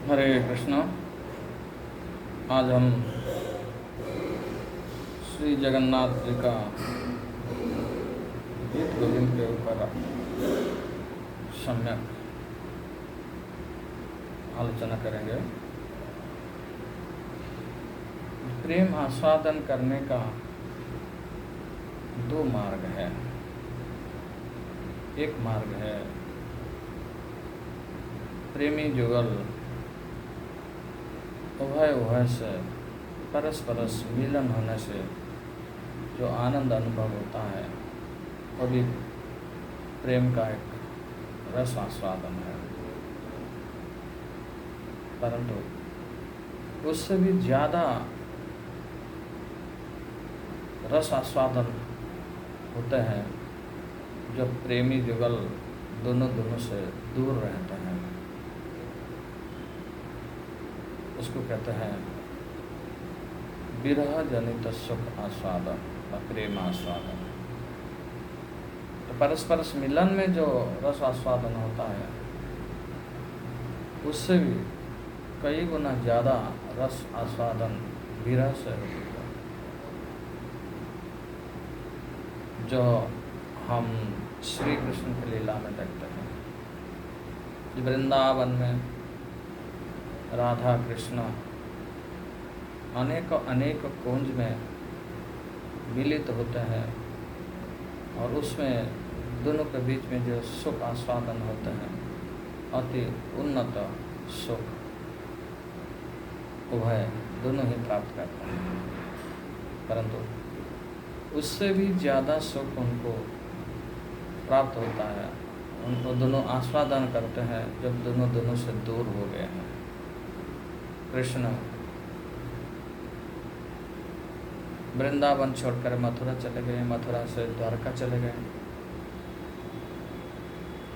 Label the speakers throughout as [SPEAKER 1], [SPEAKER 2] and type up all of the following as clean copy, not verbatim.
[SPEAKER 1] हरे कृष्णा। आज हम श्री जगन्नाथ जी का गीत गोविंद के ऊपर सम्यक आलोचना करेंगे। प्रेम आस्वादन करने का दो मार्ग है। एक मार्ग है प्रेमी युगल उभय उभय से परस्परस मिलन होने से जो आनंद अनुभव होता है वो भी प्रेम का एक रस आस्वादन है, परंतु उससे भी ज़्यादा रस आस्वादन होते हैं जब प्रेमी युगल दोनों से दूर रहते हैं। उसको कहते हैं विरह जनित सुख आस्वादन व प्रेम आस्वादन। तो परस्पर मिलन में जो रस आस्वादन होता है उससे भी कई गुना ज़्यादा रस आस्वादन विरह से होता है, जो हम श्री कृष्ण की लीला में देखते हैं। वृंदावन में राधा कृष्ण अनेक कुंज में मिलित होते हैं और उसमें दोनों के बीच में जो सुख आस्वादन होते हैं अति उन्नत सुख उभय दोनों ही प्राप्त करते हैं, परंतु उससे भी ज़्यादा सुख उनको प्राप्त होता है, उनको दोनों आस्वादन करते हैं जब दोनों से दूर हो गए हैं। कृष्ण वृंदावन छोड़कर मथुरा चले गए, मथुरा से द्वारका चले गए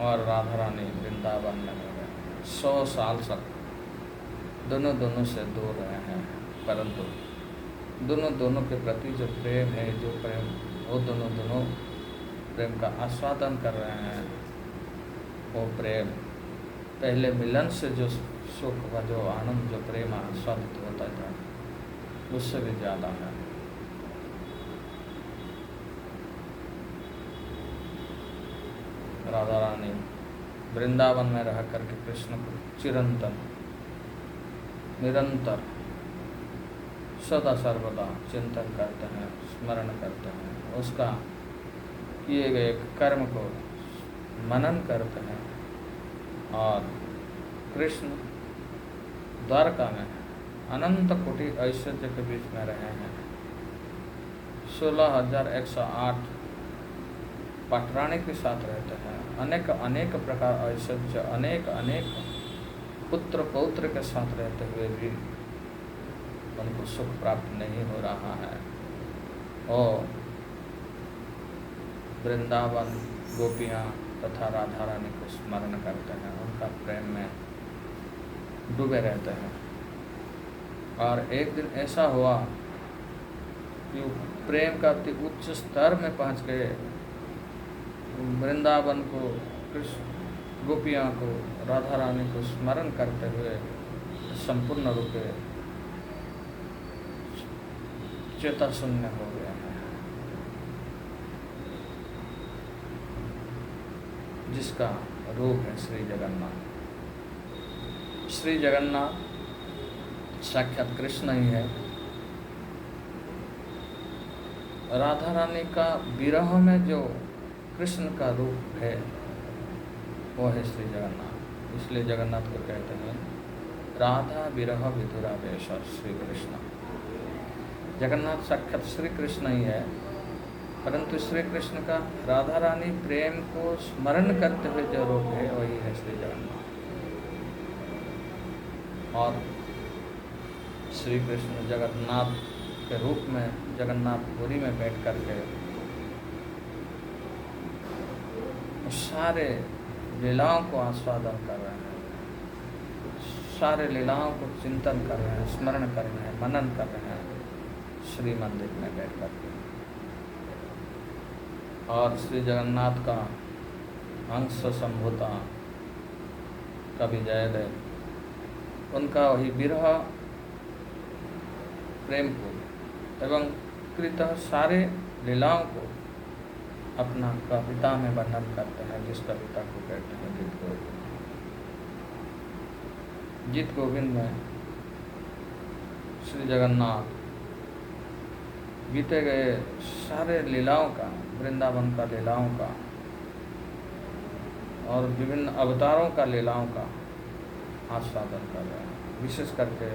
[SPEAKER 1] और राधा रानी वृंदावन में रह गए। 100 साल तक दोनों से दूर रहे हैं, परंतु दोनों के प्रति जो प्रेम है, जो प्रेम वो दोनों प्रेम का आस्वादन कर रहे हैं, वो प्रेम पहले मिलन से जो सुख व जो आनंद जो प्रेम आस्वादित होता था उससे भी ज़्यादा है। राधा रानी वृंदावन में रह करके कृष्ण को चिरंतन निरंतर सदा सर्वदा चिंतन करते हैं, स्मरण करते हैं, उसका किए गए कर्म को मनन करते हैं। और कृष्ण द्वारका में अनंत कोटि ऐश्वर्य के बीच में रहे हैं। 16,108 पटरानी के साथ रहते हैं। अनेक प्रकार ऐश्वर्य, अनेक पुत्र पौत्र के साथ रहते हुए भी उनको सुख प्राप्त नहीं हो रहा है। और वृंदावन गोपियाँ तथा राधा रानी को स्मरण करते हैं, उनका प्रेम में डूबे रहते हैं। और एक दिन ऐसा हुआ कि प्रेम का अति उच्च स्तर में पहुंच गए। वृंदावन को, कृष्ण गोपियाँ को, राधा रानी को स्मरण करते हुए संपूर्ण रूप से चेता शून्य हो गया है, जिसका रूप है श्री जगन्नाथ। श्री जगन्नाथ साक्षात कृष्ण ही है। राधा रानी का विरह में जो कृष्ण का रूप है वो है श्री जगन्नाथ। इसलिए जगन्नाथ को कहते हैं राधा विरह विधुरावेश श्री कृष्ण। जगन्नाथ साक्षात श्री कृष्ण ही है, परंतु श्री कृष्ण का राधा रानी प्रेम को स्मरण करते हुए जो रूप है वही है श्री जगन्नाथ। और श्री कृष्ण जगन्नाथ के रूप में जगन्नाथपुरी में बैठ करके सारे लीलाओं को आस्वादन कर रहे हैं, सारे लीलाओं को चिंतन कर रहे हैं, स्मरण कर रहे हैं, मनन कर रहे हैं श्री मंदिर में बैठ करके। और श्री जगन्नाथ का अंश संभूता कवि जयदेव उनका वही विरह प्रेम को एवं कृतः सारे लीलाओं को अपना कविता में वर्णन करते हैं, जिस कविता को कहते हैं गीत गोविंद। गीत गोविंद में श्री जगन्नाथ बीते गए सारे लीलाओं का, वृंदावन का लीलाओं का और विभिन्न अवतारों का लीलाओं का आस्वादन कर रहे हैं, विशेष करके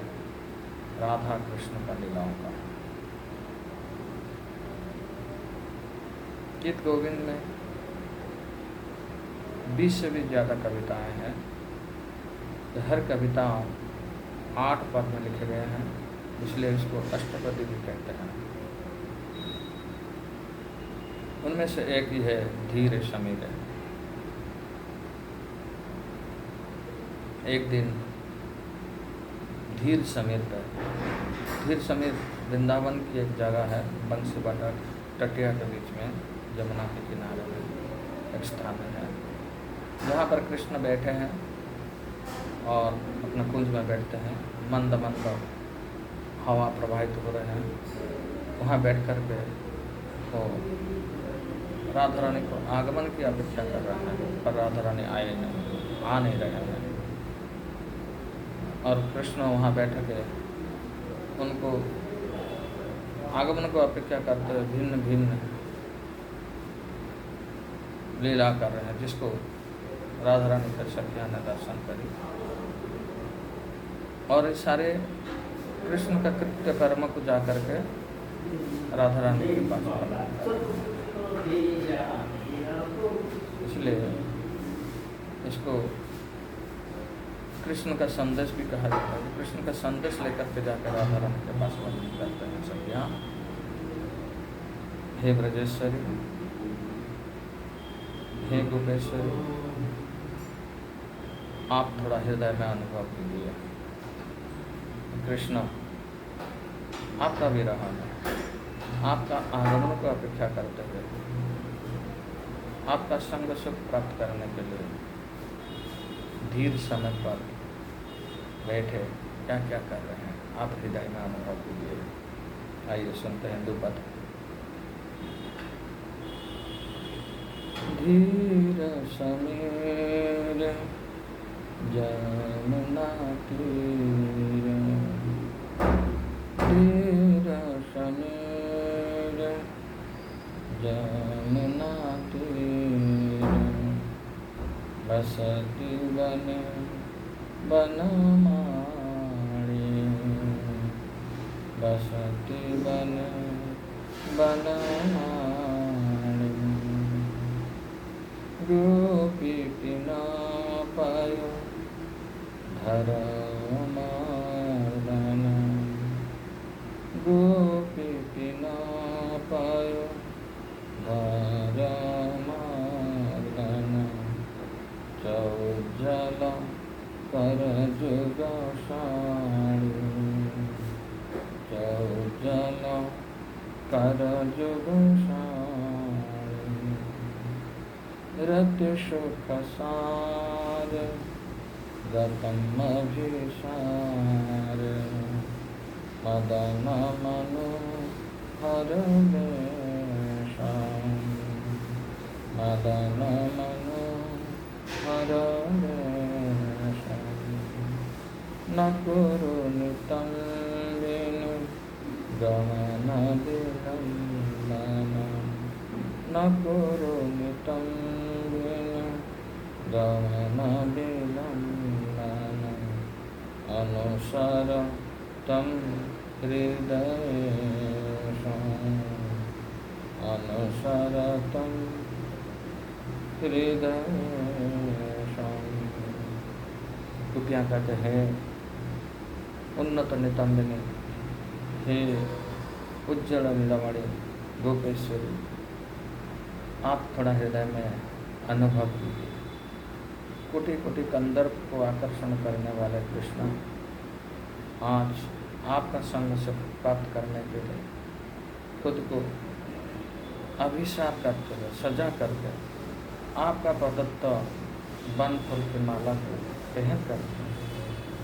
[SPEAKER 1] राधा कृष्ण का लीलाओं का। गीत गोविंद में 20 से भी ज़्यादा कविताएं हैं। हर कविता 8 पद में लिखे गए हैं, इसलिए इसको अष्टपदी भी कहते हैं। उनमें से एक ही है धीर समीर। एक दिन धीर समीर पर, धीर समीर वृंदावन की एक जगह है, बंसीवाड़ा तटिया के बीच में, यमुना के किनारे में एक स्थान है, जहाँ पर कृष्ण बैठे हैं और अपने कुंज में बैठते हैं। मंद मंद हवा प्रवाहित हो रहे हैं। वहाँ बैठ कर के वो राधा रानी को आगमन की अपेक्षा कर रहे हैं, पर राधा रानी आ नहीं रहे हैं। और कृष्ण वहाँ बैठ के उनको आगमन को अपेक्षा करते हुए भिन्न भिन्न लीला कर रहे हैं, जिसको राधा रानी के सखिया ने दर्शन करी। और इस सारे कृष्ण का कृत्य कर्म को जा कर के राधा रानी के पास, इसलिए इसको कृष्ण का संदेश भी कहा जाता है। कृष्ण का संदेश लेकर के जाकर राधा रानी के पास वर्णन करते हैं। सखिया, हे ब्रजेश्वरी, हे गोपेश्वरी, आप थोड़ा हृदय में अनुभव कीजिए। कृष्ण आपका विरह है, आपका आगमन को अपेक्षा करते हुए, आपका संग सुख प्राप्त करने के लिए धीर समय पर बैठे क्या क्या कर रहे हैं, आप हृदय में अनुभव कीजिए। आइए सुनते हैं दुपद। धीर समीर जमुना तीर, धीर समीर जमुना तीर, बसती बन बनमाली, बसती बन बनमाली, गोपी बिना पायो धर्म मर्दन, गोपी बिना पायो धर्म मर्दन, चौजल कर जुग साड़ी, चौजल कर जुग साड़ी, रति सुख सार गतम अभिसार, मदन मनु हर वेशा, मदन मनु हर वेशा, न कुरु नितं बिनु गमन विलंबन, न कुरु नितं बिनु गमन विलंबन, अनुसर तं हृदयेशं, अनुसर तं हृदयेशं। कुटिया कहते हैं उन्नत नितंबिनी, हे उज्जवल नीलमणि गोपेश्वरी, आप थोड़ा हृदय में अनुभव कीजिए। कोटि कोटि कंदर्प को आकर्षण करने वाले कृष्ण आज आपका संग सुख प्राप्त करने के लिए खुद को अभिशाप करते हुए, सजा करके आपका प्रदत्त वन फूल की माला को पहन कर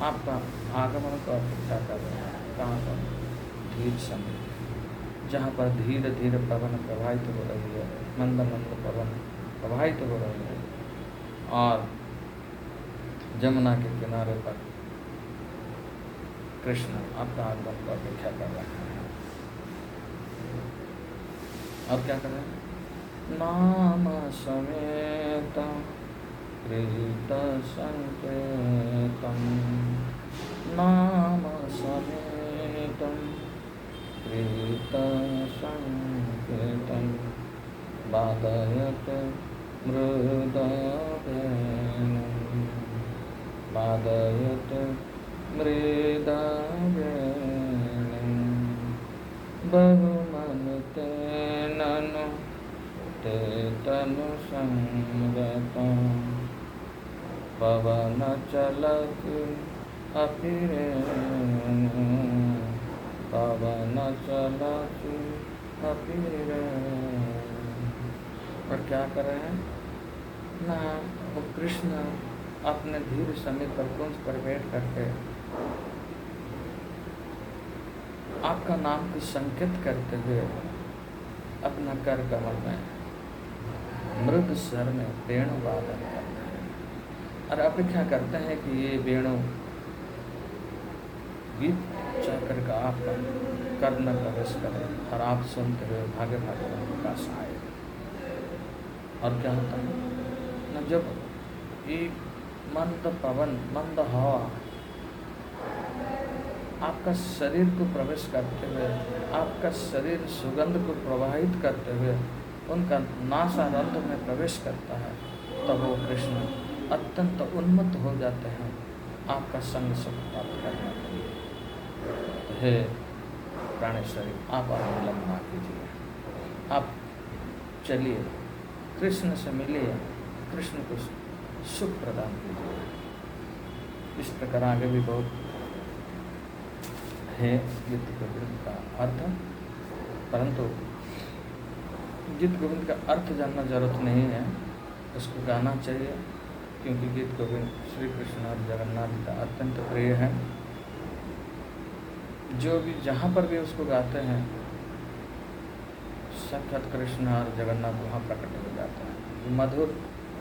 [SPEAKER 1] आपका आगमन को अपेक्षा कर रहे हैं। कहाँ पर? धीर समय, जहाँ पर धीरे धीरे पवन प्रवाहित हो रही है, मंद मंद पवन प्रवाहित हो रही है, और जमुना के किनारे पर कृष्ण आपका आगमन को अपेक्षा कर रहे हैं। और क्या कर रहे हैं? नाम समेत प्रीत संकेतम, नाम समेत प्रीत संकेतम, वादयत मृदवेणुं, वादयत मृदवेणुं, बहुमनुतेननु ते तनु संगतं, पवन चलति अपि रेणुं, पवन चलति अपि रेणुं। और क्या कर रहे हैं ना? वो कृष्ण अपने धीर समित पर कुंज पर बैठ करके आपका नाम को संकेत करते हुए अपना कर कमल में मृद स्वर में वेणु वादन करते हैं, और अपेक्षा करते हैं कि ये वेणु गीत चक्र का आपका कर्ण में प्रवेश करे और आप सुनते हुए भागे भागे उनके पास आए। और क्या होता है न, जब एक मंद पवन, मंद हवा आपका शरीर को प्रवेश करते हुए, आपका शरीर सुगंध को प्रवाहित करते हुए उनका नासारंध्र में प्रवेश करता है, तब वो कृष्ण अत्यंत उन्मत्त हो जाते हैं आपका संग सुख प्राप्त करने के लिए। तो हे प्राणेश्वरी, आप आंदोलन ना कीजिए, आप चलिए कृष्ण से मिलिए, कृष्ण को सुख प्रदान कीजिए। इस प्रकार आगे भी बहुत है गीत गोविंद का अर्थ, परंतु गीत गोविंद का अर्थ जानना जरूरत नहीं है, उसको गाना चाहिए, क्योंकि गीत गोविंद श्री कृष्ण और जगन्नाथ का अत्यंत प्रिय है। जो भी जहाँ पर भी उसको गाते हैं, साक्षात कृष्ण और जगन्नाथ वहाँ प्रकट हो जाते हैं मधुर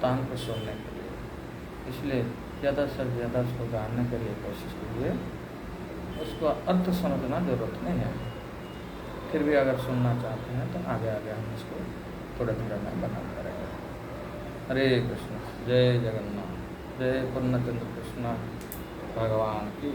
[SPEAKER 1] तान को सुनने के लिए। इसलिए ज़्यादा से ज़्यादा उसको गाने के लिए कोशिश कीजिए, उसको अर्थ समझना जरूरत नहीं है। फिर भी अगर सुनना चाहते हैं तो आगे आगे हम इसको थोड़ा थोड़ा में बना करेंगे। हरे कृष्ण, जय जगन्नाथ, जय पूर्णचंद्र कृष्ण भगवान की।